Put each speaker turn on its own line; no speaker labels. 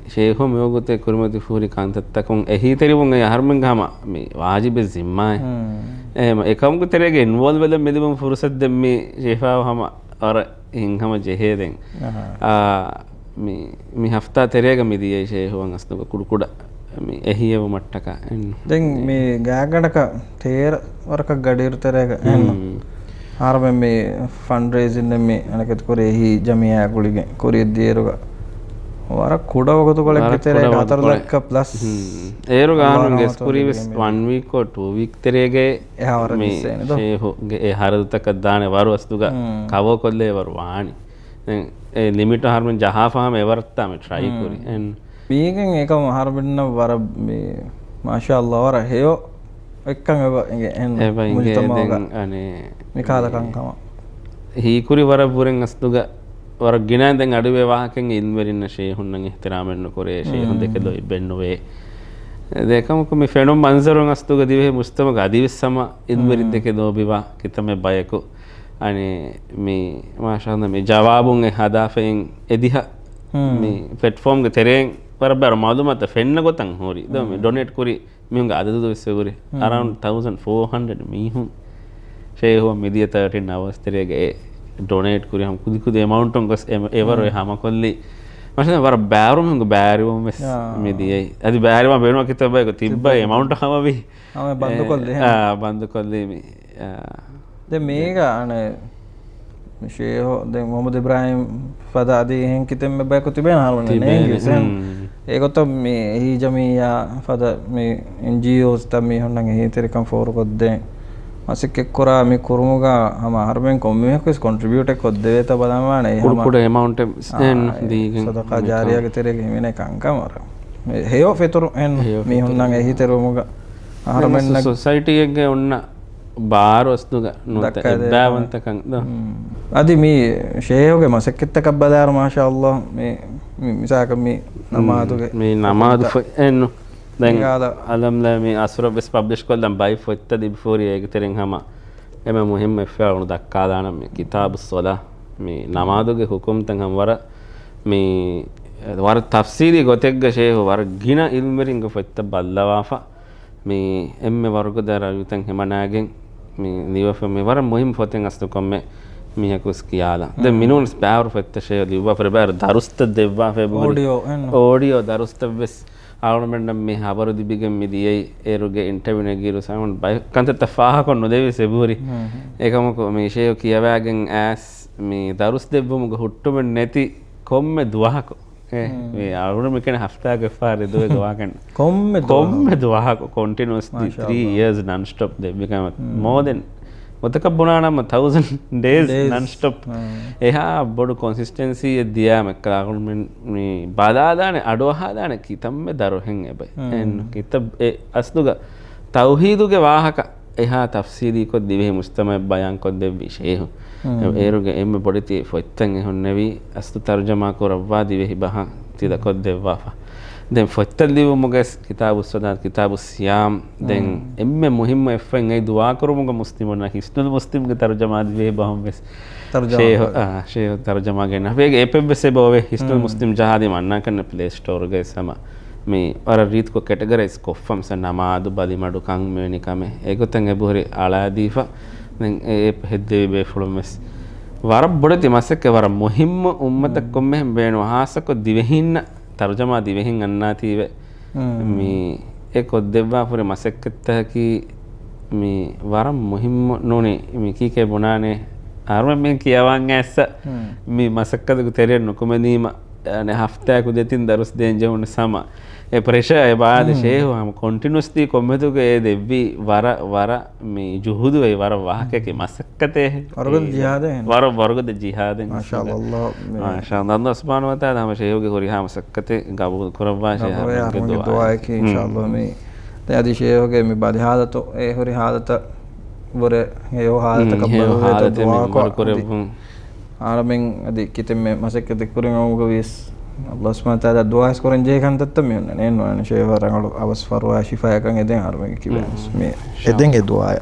ෂේහෝ මෙයෝගතේ කුරුමති ෆූරි කාන්තත්තකම් එහි තෙරිවුන් ඒ හර්මෙන් ගම මේ වාජිබ සිම්මායි එහෙම එකමුක තෙරේගේ ඉන්වෝල්ව් වෙලා මෙදිබම් ෆුර්සත් දෙම්මේ ෂේෆාව හම අර හින්හම ජෙහෙදෙන් මේ හෆ්තා තෙරේගේ මිදියේ ෂේහෝන් අස්තුක කුඩ මේ එහියව මට්ටක එන්න
දැන් මේ ගාගඩක තේර වරක ගඩිර තෙරේගේ එන්න හර්මෙන් මේ ෆන්ඩ් රේසින් මේ අනකත් කොරේ එහි ජමියා කුලිගේ කොරිය දීරුග වර කුඩවගතු කොලෙක් තෙරේ 4 ලක්ෂ ප්ලස්
ඒරු ගානුගේ ස්පුරිවිස් 1 week or 2 week තෙරේගේ
එහවර දිස්සේනේ දෝ
ෂේහෝගේ ඒ හරදුතක දානේ වරු අස්තුක කවෝ කොල්ලේ වරු වාණි දැන් ඒ ලිමිට හර්මෙන් ජහාෆාම එවරත්තා මේ try කරි එන්න මේකෙන් ඒකම හර්බෙන්න වර මේ මාෂාඅල්ලා වර හේයෝ එක්කන් එන්න මුල්තමෝග අනේ මිකාලකංකම හීකුරි වර පුරෙන් අස්තුග වර ගිනා දැන් අඩුවේ වාහකෙන් ඉන්වරින්න ෂේහුන්නන් ඉහතරාමෙන්න කොරේ ෂේහුන් දෙකලෝ ඉබෙන්නුවේ දෙකමක මේ ෆෙනොම් මන්සරුන් අස්තුග දිවේ මුස්තමක අදිවිස්සම ඉන්වරින් දෙකේ දෝබිවා කිතමේ බයකු අනේ මේ මාෂාල්ලා මේ ජවාබුන් ඒ හදාෆෙන් එදිහ මේ ප්ලැට්ෆෝම් ගේ තෙරෙන් බරබර මාදුමත ෆෙන්න ගොතන් හොරි දම ඩොනේට් කුරි මිහුන්ගේ අදදුද විස්සගුරි around 1400 මිහුන් ෂේහුව මිදිය 13 hours තෙරේගේ ඩොනේට් කුරි හම් කුදි කුදි amount උන් ගස් එවර ඔය හැම කොල්ලි මෂන වර බෑරුම් හුඟ බෑරිවම මෙස් මිදියයි අදි බෑරිවම බේනවා කිතබයක තිබ්බයි amount හමවි
ආ බන්දු කොල්ලේ
බන්දු කොල්ලේ මේ
දැන් මේක අනේ ෂේහෝ දැන් මොහමද් ඉබ්‍රාහිම් ෆදාදී එහෙන් කිතෙම් බයක තිබෙන හරවන්නේ නේ ඒකත් මේ එහි ජමියා ෆද මේ NGOs තමයි හොන්නන් එහි තෙරකම් ෆෝර් කොද්දේ මාසික කොරා මේ කුරුමුගා හම හර්මෙන් කොම්මියකස් කොන්ට්‍රිබියුට් එක කොද්දේ ත බලමානේ
කුඩ amount දීගෙන්
සදකා ජාරියාගේ තෙරේ වෙන කංකම වර මේ හේයෝ ෆෙතරු එන් මේ හොන්නන් එහි තෙරුමුගා හර්මෙන්
සොසයිටි එකේ ඔන්න බාර වස්තුග නොත එබ්බාවන්තකන්
අදි මේ ෂේහෝගේ මසක්කෙත්තක බදාර මාෂාඅල්ලාහ් මේ මිසාක මේ නමාදුගේ
මේ නමාදු එන්නු දැන් අලම්ලා මේ අස්ර බස් පබ්ලිෂ් කොල්ලම් බයි ෆොත්ත දී බිෆෝර් ඒක තෙරෙන් හම එම මුහිම් එෆාවුණු දක්කා දාන මේ කිතාබ් සොලා මේ නමාදුගේ හුකුම් තන් හම වර මේ වර තෆ්සීරි ගොතෙක්ග ෂේහෝ වර ගින ඉල්මරින්ග ෆොත්ත බල්ලවාෆා මේ එම්මෙ වර්ග දර යුතන් හෙමනාගෙන් මේ නිවෆ මේ වර මුහිම් ෆොතෙන් අස්තු කොම්මේ මියකුස් කියාලා දැන් මිනුන් ස්පෑවර් ෆෙත්ත ෂේ ලිව්වා ෆරබර් දරුස්ත දෙවවා ෆෙබුරි ඕඩියෝ දරුස්ත වෙස් ආවරමෙන්නම් මේ හබරු දිබිගෙන් මිදියේ ඒරුගේ ඉන්ටර්වියු නෙගිරු සමන් බයි කන්තත ෆාහ කොන්න දෙවි සෙබුරි ඒකමක මේ ෂේ කියාවගෙන් ඇස් මේ දරුස් දෙවමුග හුට්ටුම නැති කොම්මේ දුවහකෝ මේ අවුරුදු මෙකන හෆ්තාවක පාරේ දුවේ ගවාගෙන කොම්මේ දුවහකෝ continuously 3 years non stop they become more than ඔතක බොනානම 1000 days non stop එහා බොඩු consistency දියාම කලගුන් මේ බදාදාන අඩවහදාන කිතම්මේ දරොහෙන් එබයි එන්න කිත අස්දුග තෞහීදුගේ වාහක එහා තෆ්සීරි කො දිවේ මුස්තම බයන් කො දෙවි ෂේහු ඒරුගේ එම්මේ බොඩිති ෆොත්තන් එහොන් නෙවි අස්තු තර්ජමා කරවවා දිවේ බහ තිද කො දෙවවා දැන් ෆොත්තල් දිව මොගස් කිතාබුස් සදාත් කිතාබුස් සියාම් දැන් එම්මේ මුහිම්ම එෆෙන් ඒ දුවා කරමුග මුස්ලිමුන්නා හිස්නුල් මුස්ලිම්ගේ තර්ජමා දිවේ බහම් වෙස් ෂේහු තර්ජමා ගෙන අපේ එපෙබ්බසේ බෝවේ හිස්නුල් මුස්ලිම් ජහාදි මන්නා කරන ප්ලේ ස්ටෝර් ගේ සම මේ අර රීත් කො කැටගරයිස් කොෆම් සනමාදු බලිමඩු කන් මෙනිකම ඒකතන් එබුරි අලාදීෆා දැන් ඒ හෙද්දේ බේෆුලමස් වර බොඩති මසක වර මුහිම්ම උම්මත කොම්මෙ බේනෝ හාසක දිවෙහින්න තර්ජමා දිවෙහින් අන්නාතිවේ මේ ඒ කොද්දෙවවා පුරේ මසක්කත්තහකි මේ වර මුහිම්ම නෝනේ මේ කීකේ බොනානේ ආරම මේ කියවන් ඇස්ස මේ මසක්කදු තෙරෙන් නොකමදීම නේ හෆ්තාවක දෙතින් දරුස් දෙන් ජවුන සම ඒ ප්‍රෙෂර් ඒ බාද ෂේහෝ හම කන්ටිනියස්ලි කොම්මෙතුගේ ඒ දෙවි වර මේ ජුහුදු ඒ වර වාහකකේ මසක්කතේ
වරගද ජිහාදෙන්
වරගද ජිහාදෙන්
මාෂාඅල්ලාහ්
මාෂාඅල්ලාහ් අල්ලාහ් සුබ්හානහු වතාලා හම ෂේහෝගේ හොරි හම සක්කතේ ගබු කරවා ෂේහෝගේ
දුආ එකේ ඉන්ෂාඅල්ලාහ් මේ තයදි ෂේහෝගේ මේ බදහාදත ඒ හොරි හාදත වර හේයෝ හාදත කබ්බල දුආ කරෙවුන් ආරමෙන් අදි කිතෙම මසක්කතේ කුරින් ඔමුග විස් Allah SWT doa sekoran je kan tetap me nen wan she warang awas farwa shifa kan eden harme ki me eden e doa